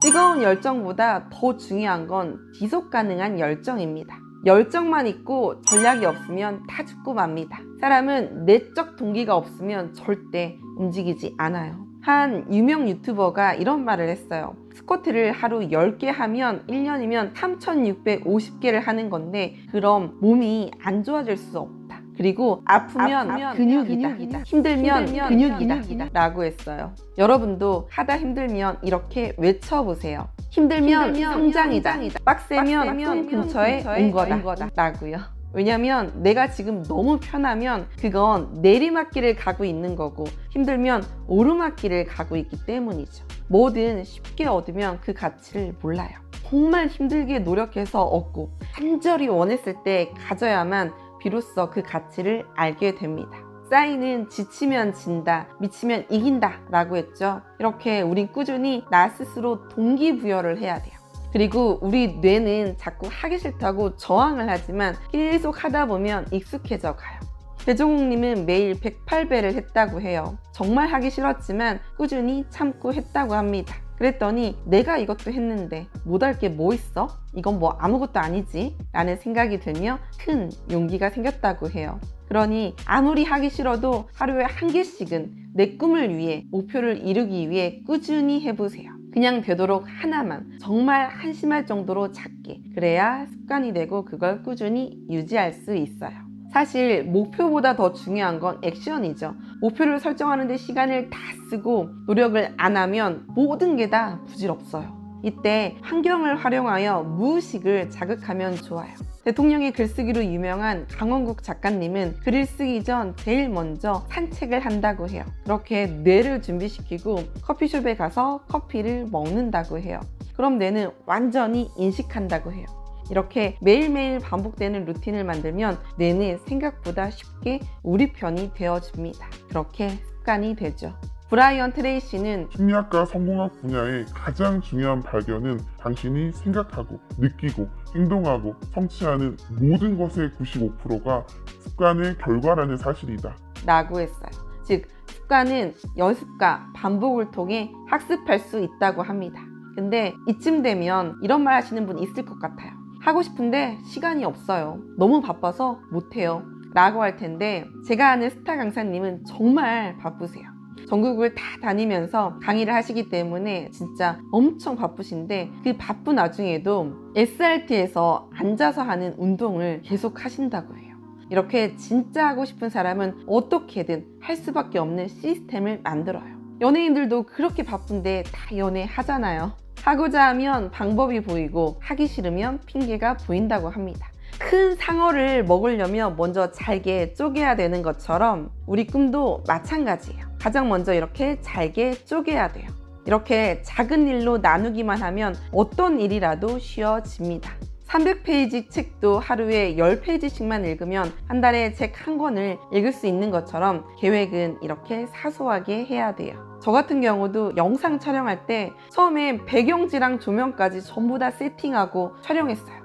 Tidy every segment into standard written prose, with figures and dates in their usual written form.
뜨거운 열정보다 더 중요한 건 지속 가능한 열정입니다. 열정만 있고 전략이 없으면 다 죽고 맙니다. 사람은 내적 동기가 없으면 절대 움직이지 않아요. 한 유명 유튜버가 이런 말을 했어요. 스쿼트를 하루 10개 하면 1년이면 3650개를 하는 건데 그럼 몸이 안 좋아질 수 없다. 그리고 아프면 근육이다. 힘들면 근육이다. 라고 했어요. 여러분도 하다 힘들면 이렇게 외쳐보세요. 힘들면 성장이다. 빡세면 꿈 근처에 온 거다. 라고요. 왜냐면 내가 지금 너무 편하면 그건 내리막길을 가고 있는 거고 힘들면 오르막길을 가고 있기 때문이죠. 뭐든 쉽게 얻으면 그 가치를 몰라요. 정말 힘들게 노력해서 얻고 간절히 원했을 때 가져야만 비로소 그 가치를 알게 됩니다. 싸이는 지치면 진다, 미치면 이긴다 라고 했죠. 이렇게 우린 꾸준히 나 스스로 동기부여를 해야 돼요. 그리고 우리 뇌는 자꾸 하기 싫다고 저항을 하지만 계속 하다 보면 익숙해져 가요. 배종욱님은 매일 108배를 했다고 해요. 정말 하기 싫었지만 꾸준히 참고 했다고 합니다. 그랬더니 내가 이것도 했는데 못할 게 뭐 있어? 이건 뭐 아무것도 아니지? 라는 생각이 들며 큰 용기가 생겼다고 해요. 그러니 아무리 하기 싫어도 하루에 한 개씩은 내 꿈을 위해 목표를 이루기 위해 꾸준히 해보세요. 그냥 되도록 하나만 정말 한심할 정도로 작게 그래야 습관이 되고 그걸 꾸준히 유지할 수 있어요. 사실 목표보다 더 중요한 건 액션이죠. 목표를 설정하는 데 시간을 다 쓰고 노력을 안 하면 모든 게 다 부질없어요. 이때 환경을 활용하여 무의식을 자극하면 좋아요. 대통령의 글쓰기로 유명한 강원국 작가님은 글을 쓰기 전 제일 먼저 산책을 한다고 해요. 그렇게 뇌를 준비시키고 커피숍에 가서 커피를 먹는다고 해요. 그럼 뇌는 완전히 인식한다고 해요. 이렇게 매일매일 반복되는 루틴을 만들면 뇌는 생각보다 쉽게 우리 편이 되어줍니다. 그렇게 습관이 되죠. 브라이언 트레이시는 심리학과 성공학 분야의 가장 중요한 발견은 당신이 생각하고 느끼고 행동하고 성취하는 모든 것의 95%가 습관의 결과라는 사실이다 라고 했어요. 즉 습관은 연습과 반복을 통해 학습할 수 있다고 합니다. 근데 이쯤 되면 이런 말 하시는 분 있을 것 같아요. 하고 싶은데 시간이 없어요. 너무 바빠서 못해요. 라고 할 텐데 제가 아는 스타 강사님은 정말 바쁘세요. 전국을 다 다니면서 강의를 하시기 때문에 진짜 엄청 바쁘신데 그 바쁜 와중에도 SRT에서 앉아서 하는 운동을 계속 하신다고 해요. 이렇게 진짜 하고 싶은 사람은 어떻게든 할 수밖에 없는 시스템을 만들어요. 연예인들도 그렇게 바쁜데 다 연애하잖아요. 하고자 하면 방법이 보이고 하기 싫으면 핑계가 보인다고 합니다. 큰 상어를 먹으려면 먼저 잘게 쪼개야 되는 것처럼 우리 꿈도 마찬가지예요. 가장 먼저 이렇게 잘게 쪼개야 돼요. 이렇게 작은 일로 나누기만 하면 어떤 일이라도 쉬워집니다. 300페이지 책도 하루에 10페이지씩만 읽으면 한 달에 책 한 권을 읽을 수 있는 것처럼 계획은 이렇게 사소하게 해야 돼요. 저 같은 경우도 영상 촬영할 때 처음에 배경지랑 조명까지 전부 다 세팅하고 촬영했어요.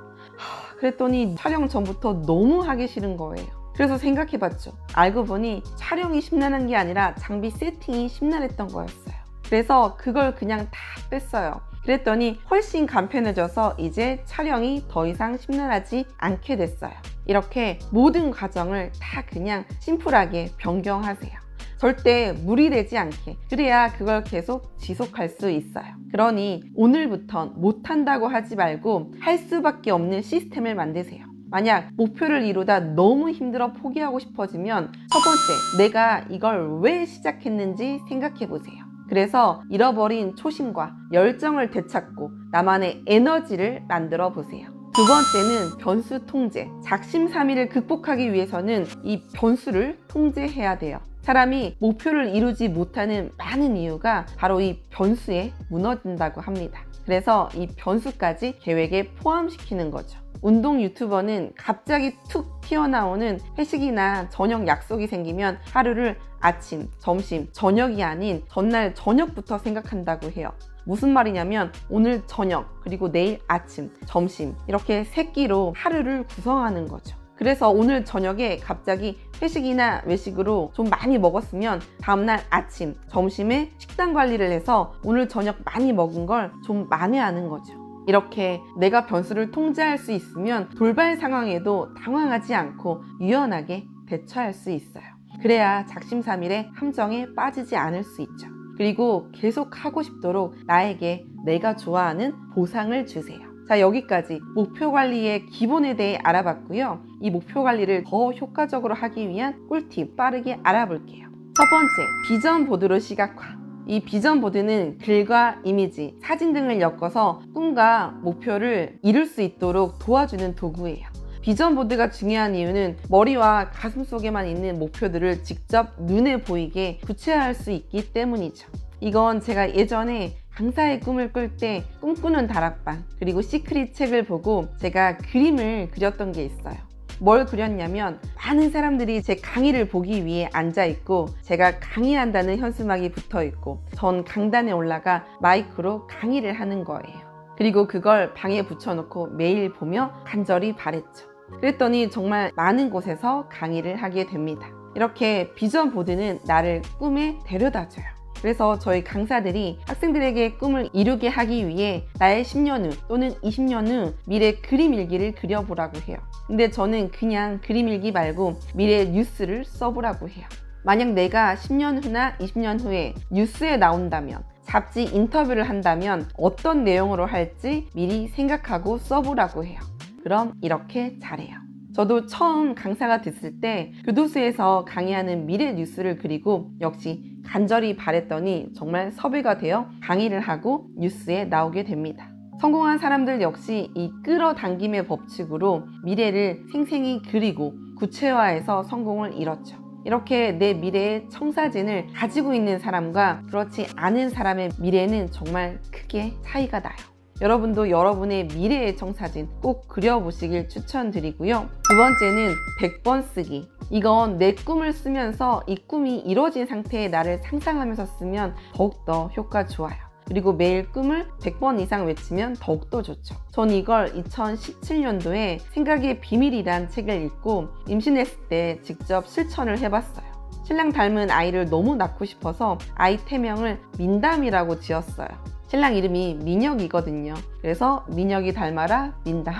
그랬더니 촬영 전부터 너무 하기 싫은 거예요. 그래서 생각해봤죠. 알고 보니 촬영이 심란한 게 아니라 장비 세팅이 심란했던 거였어요. 그래서 그걸 그냥 다 뺐어요. 그랬더니 훨씬 간편해져서 이제 촬영이 더 이상 심란하지 않게 됐어요. 이렇게 모든 과정을 다 그냥 심플하게 변경하세요. 절대 무리되지 않게. 그래야 그걸 계속 지속할 수 있어요. 그러니 오늘부턴 못한다고 하지 말고 할 수밖에 없는 시스템을 만드세요. 만약 목표를 이루다 너무 힘들어 포기하고 싶어지면 첫 번째, 내가 이걸 왜 시작했는지 생각해 보세요. 그래서 잃어버린 초심과 열정을 되찾고 나만의 에너지를 만들어 보세요. 두 번째는 변수 통제. 작심삼일을 극복하기 위해서는 이 변수를 통제해야 돼요. 사람이 목표를 이루지 못하는 많은 이유가 바로 이 변수에 무너진다고 합니다. 그래서 이 변수까지 계획에 포함시키는 거죠. 운동 유튜버는 갑자기 툭 튀어나오는 회식이나 저녁 약속이 생기면 하루를 아침, 점심, 저녁이 아닌 전날 저녁부터 생각한다고 해요. 무슨 말이냐면 오늘 저녁, 그리고 내일 아침, 점심 이렇게 세 끼로 하루를 구성하는 거죠. 그래서 오늘 저녁에 갑자기 회식이나 외식으로 좀 많이 먹었으면 다음날 아침, 점심에 식단 관리를 해서 오늘 저녁 많이 먹은 걸 좀 만회하는 거죠. 이렇게 내가 변수를 통제할 수 있으면 돌발 상황에도 당황하지 않고 유연하게 대처할 수 있어요. 그래야 작심삼일의 함정에 빠지지 않을 수 있죠. 그리고 계속 하고 싶도록 나에게 내가 좋아하는 보상을 주세요. 자, 여기까지 목표 관리의 기본에 대해 알아봤고요. 이 목표 관리를 더 효과적으로 하기 위한 꿀팁 빠르게 알아볼게요. 첫 번째, 비전 보드로 시각화. 이 비전 보드는 글과 이미지, 사진 등을 엮어서 꿈과 목표를 이룰 수 있도록 도와주는 도구예요. 비전 보드가 중요한 이유는 머리와 가슴 속에만 있는 목표들을 직접 눈에 보이게 구체화할 수 있기 때문이죠. 이건 제가 예전에 강사의 꿈을 꿀 때 꿈꾸는 다락방 그리고 시크릿 책을 보고 제가 그림을 그렸던 게 있어요. 뭘 그렸냐면 많은 사람들이 제 강의를 보기 위해 앉아있고 제가 강의한다는 현수막이 붙어있고 전 강단에 올라가 마이크로 강의를 하는 거예요. 그리고 그걸 방에 붙여놓고 매일 보며 간절히 바랬죠. 그랬더니 정말 많은 곳에서 강의를 하게 됩니다. 이렇게 비전 보드는 나를 꿈에 데려다줘요. 그래서 저희 강사들이 학생들에게 꿈을 이루게 하기 위해 나의 10년 후 또는 20년 후 미래 그림 일기를 그려보라고 해요. 근데 저는 그냥 그림 일기 말고 미래 뉴스를 써보라고 해요. 만약 내가 10년 후나 20년 후에 뉴스에 나온다면, 잡지 인터뷰를 한다면 어떤 내용으로 할지 미리 생각하고 써보라고 해요. 그럼 이렇게 잘해요. 저도 처음 강사가 됐을 때 교도소에서 강의하는 미래 뉴스를 그리고 역시 간절히 바랬더니 정말 섭외가 되어 강의를 하고 뉴스에 나오게 됩니다. 성공한 사람들 역시 이 끌어당김의 법칙으로 미래를 생생히 그리고 구체화해서 성공을 이뤘죠. 이렇게 내 미래의 청사진을 가지고 있는 사람과 그렇지 않은 사람의 미래는 정말 크게 차이가 나요. 여러분도 여러분의 미래의 청사진 꼭 그려보시길 추천드리고요. 두 번째는 100번 쓰기. 이건 내 꿈을 쓰면서 이 꿈이 이루어진 상태의 나를 상상하면서 쓰면 더욱더 효과 좋아요. 그리고 매일 꿈을 100번 이상 외치면 더욱더 좋죠. 전 이걸 2017년도에 생각의 비밀이란 책을 읽고 임신했을 때 직접 실천을 해봤어요. 신랑 닮은 아이를 너무 낳고 싶어서 아이 태명을 민담이라고 지었어요. 신랑 이름이 민혁이거든요. 그래서 민혁이 닮아라 민담.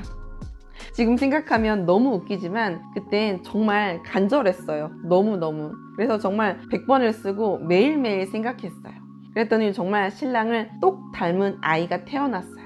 지금 생각하면 너무 웃기지만 그땐 정말 간절했어요. 너무너무. 그래서 정말 100번을 쓰고 매일매일 생각했어요. 그랬더니 정말 신랑을 똑 닮은 아이가 태어났어요.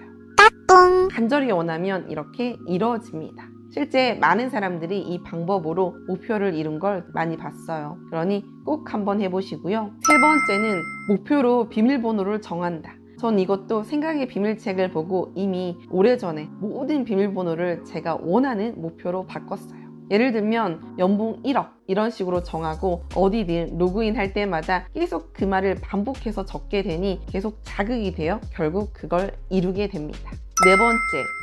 간절히 원하면 이렇게 이루어집니다. 실제 많은 사람들이 이 방법으로 목표를 이룬 걸 많이 봤어요. 그러니 꼭 한번 해보시고요. 세 번째는 목표로 비밀번호를 정한다. 전 이것도 생각의 비밀책을 보고 이미 오래전에 모든 비밀번호를 제가 원하는 목표로 바꿨어요. 예를 들면 연봉 1억 이런 식으로 정하고 어디든 로그인 할 때마다 계속 그 말을 반복해서 적게 되니 계속 자극이 되어 결국 그걸 이루게 됩니다. 네 번째,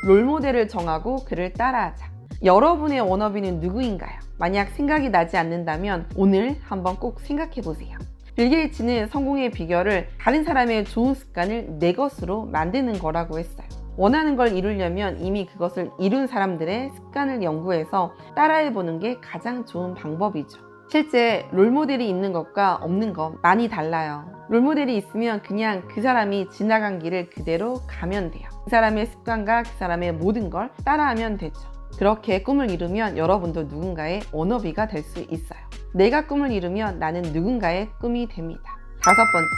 롤모델을 정하고 그를 따라하자. 여러분의 워너비는 누구인가요? 만약 생각이 나지 않는다면 오늘 한번 꼭 생각해 보세요. 빌 게이츠는 성공의 비결을 다른 사람의 좋은 습관을 내 것으로 만드는 거라고 했어요. 원하는 걸 이루려면 이미 그것을 이룬 사람들의 습관을 연구해서 따라해보는 게 가장 좋은 방법이죠. 실제 롤모델이 있는 것과 없는 것 많이 달라요. 롤모델이 있으면 그냥 그 사람이 지나간 길을 그대로 가면 돼요. 그 사람의 습관과 그 사람의 모든 걸 따라하면 되죠. 그렇게 꿈을 이루면 여러분도 누군가의 워너비가 될 수 있어요. 내가 꿈을 이루면 나는 누군가의 꿈이 됩니다. 다섯 번째,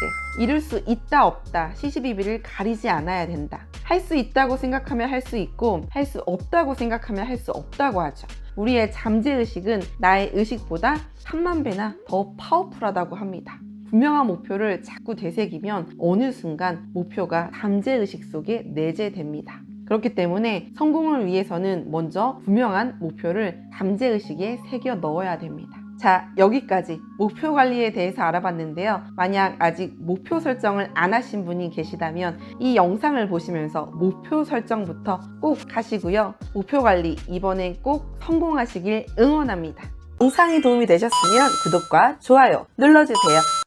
이룰 수 있다 없다 시시비비를 가리지 않아야 된다. 할 수 있다고 생각하면 할 수 있고 할 수 없다고 생각하면 할 수 없다고 하죠. 우리의 잠재의식은 나의 의식보다 3만 배나 더 파워풀하다고 합니다. 분명한 목표를 자꾸 되새기면 어느 순간 목표가 잠재의식 속에 내재됩니다. 그렇기 때문에 성공을 위해서는 먼저 분명한 목표를 잠재의식에 새겨 넣어야 됩니다. 자, 여기까지 목표 관리에 대해서 알아봤는데요. 만약 아직 목표 설정을 안 하신 분이 계시다면 이 영상을 보시면서 목표 설정부터 꼭 하시고요. 목표 관리 이번엔 꼭 성공하시길 응원합니다. 영상이 도움이 되셨으면 구독과 좋아요 눌러주세요.